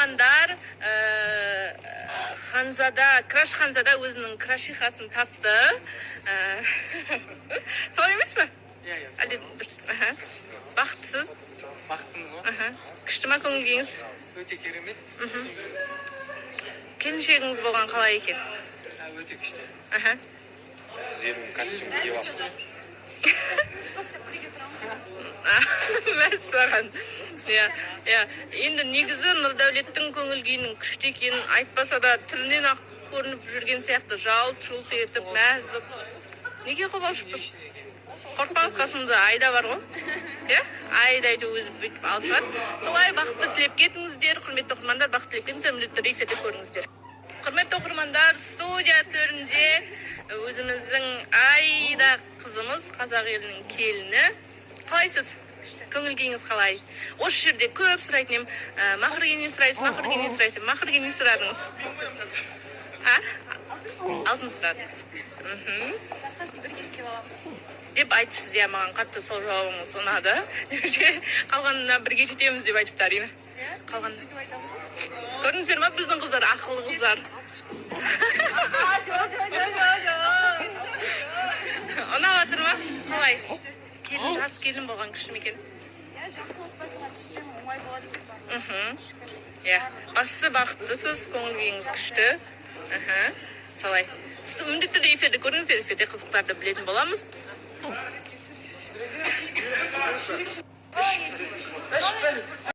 тыңдармандар Краш Ханзада өзінің крашихасын тапты. Солай емес пе? Иә, Әлде бақыттысыз? Бақыттымыз ғой. Күшті ма көңіл күйіңіз? Өте керемет. Келіншегіңіз болған қалай екен? Өте күшті. Güzelim kardeşim iyi bastı. Мәссаған. Енді негізі Нұрдәулеттің көңіл күйінің күшті екенін айтпаса да түрінен ақ көрініп жүрген сияқты жалт-жұлт етіп, мәз болып. Неге қобалжыппыз? Қорқпаңыз, қасымызда Айда бар ғой. Айдайды өзі бүйтіп алып шығады. Солай бақытты тілеп кетіңіздер, құрметті оқырмандар, бақытты тілеп кетіңіздер, міндетті эфирде көріңіздер. Құрметті оқырмандар, студия төрінде өзіміздің Айда қызымыз, қазақ елінің келіні. Қалайсыз? Көңіл күйіңіз қалай? Осы жерде көп сұрайтын ем. Мақыргеннен сұрайсыз, мақыргеннен сұрайсыз. Мақыргеннен сұрадыңыз. Алтын сұрадыңыз. Басқасын бірге істеп аламыз. Деп айтыпсыз, маған қатты сол жауабыңыз ұнады. Қалғанына бірге жетеміз деп айтыпты Арина. Көрдіңіздер ма, біздің қыздар ақылы қыздар. Ұнап жатыр ма? Қалай? Жас келін болған күшті ме екен? Жақсы отбасыға түссең оңай болады екен бар. Бастысы бақыттысыз, көңіл күйіңіз күшті. Солай. Міндетті түрде эфирде көріңіздер, эфирде қызықтарды білетін боламыз.